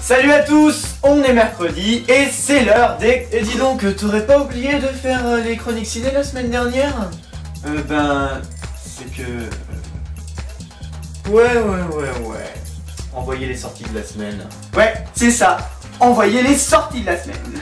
Salut à tous, on est mercredi et c'est l'heure des... Et dis donc, t'aurais pas oublié de faire les chroniques ciné la semaine dernière? C'est que... Ouais. Envoyez les sorties de la semaine. Ouais, c'est ça, envoyez les sorties de la semaine.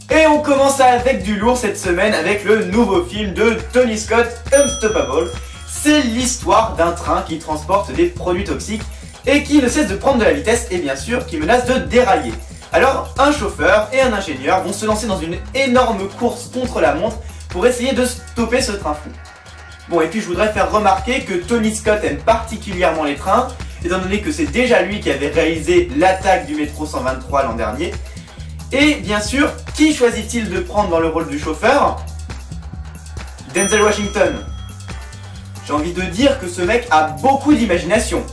Et on commence avec du lourd cette semaine avec le nouveau film de Tony Scott, Unstoppable. C'est l'histoire d'un train qui transporte des produits toxiques et qui ne cesse de prendre de la vitesse et bien sûr qui menace de dérailler. Alors un chauffeur et un ingénieur vont se lancer dans une énorme course contre la montre pour essayer de stopper ce train fou. Bon, et puis je voudrais faire remarquer que Tony Scott aime particulièrement les trains, étant donné que c'est déjà lui qui avait réalisé l'attaque du métro 123 l'an dernier. Et bien sûr, qui choisit-il de prendre dans le rôle du chauffeur? Denzel Washington. J'ai envie de dire que ce mec a beaucoup d'imagination.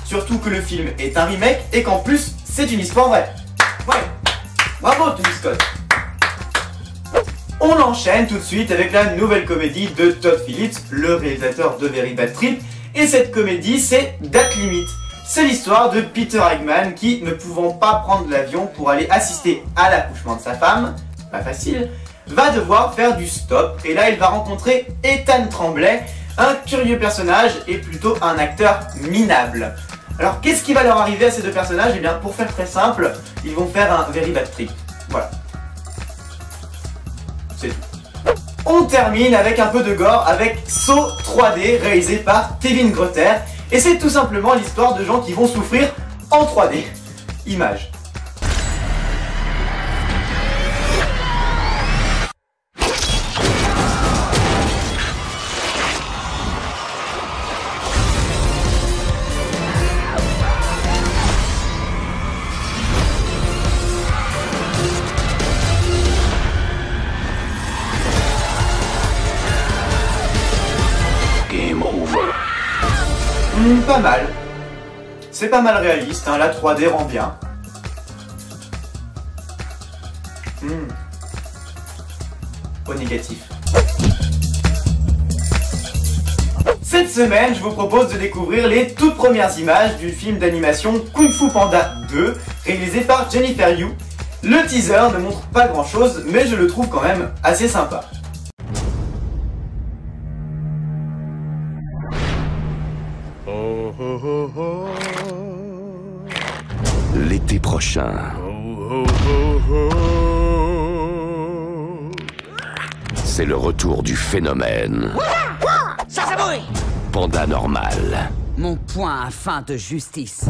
Surtout que le film est un remake et qu'en plus, c'est une histoire vraie. Ouais, bravo Tony Scott. On enchaîne tout de suite avec la nouvelle comédie de Todd Phillips, le réalisateur de Very Bad Trip. Et cette comédie, c'est Date Limite. C'est l'histoire de Peter Eggman qui, ne pouvant pas prendre l'avion pour aller assister à l'accouchement de sa femme, pas facile, va devoir faire du stop. Et là, il va rencontrer Ethan Tremblay, un curieux personnage et plutôt un acteur minable. Alors, qu'est-ce qui va leur arriver à ces deux personnages? Eh bien, pour faire très simple, ils vont faire un Very Bad Trip. Voilà. C'est tout. On termine avec un peu de gore avec Saw 3D réalisé par Kevin Grotter. Et c'est tout simplement l'histoire de gens qui vont souffrir en 3D. Image. Pas mal. C'est pas mal réaliste, hein, la 3D rend bien. Au négatif. Cette semaine, je vous propose de découvrir les toutes premières images du film d'animation Kung Fu Panda 2, réalisé par Jennifer Yu. Le teaser ne montre pas grand chose, mais je le trouve quand même assez sympa. L'été prochain. C'est le retour du phénomène. Ça bouille! Panda normal. Mon point à fin de justice.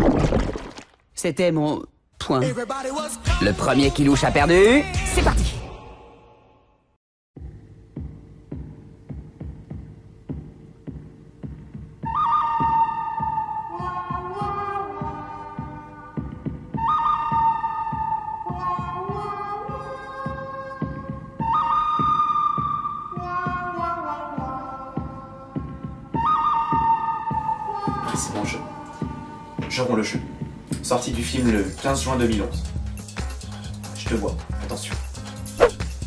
C'était mon point. Le premier qui louche a perdu. C'est parti! C'est bon, je romps le jeu. Sortie du film le 15 juin 2011. Je te vois, attention.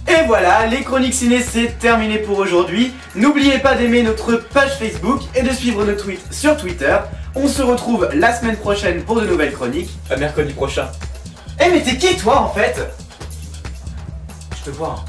Et voilà, les chroniques ciné c'est terminé pour aujourd'hui. N'oubliez pas d'aimer notre page Facebook et de suivre nos tweets sur Twitter. On se retrouve la semaine prochaine pour de nouvelles chroniques. À mercredi prochain. Eh mais t'es qui toi en fait? Je te vois.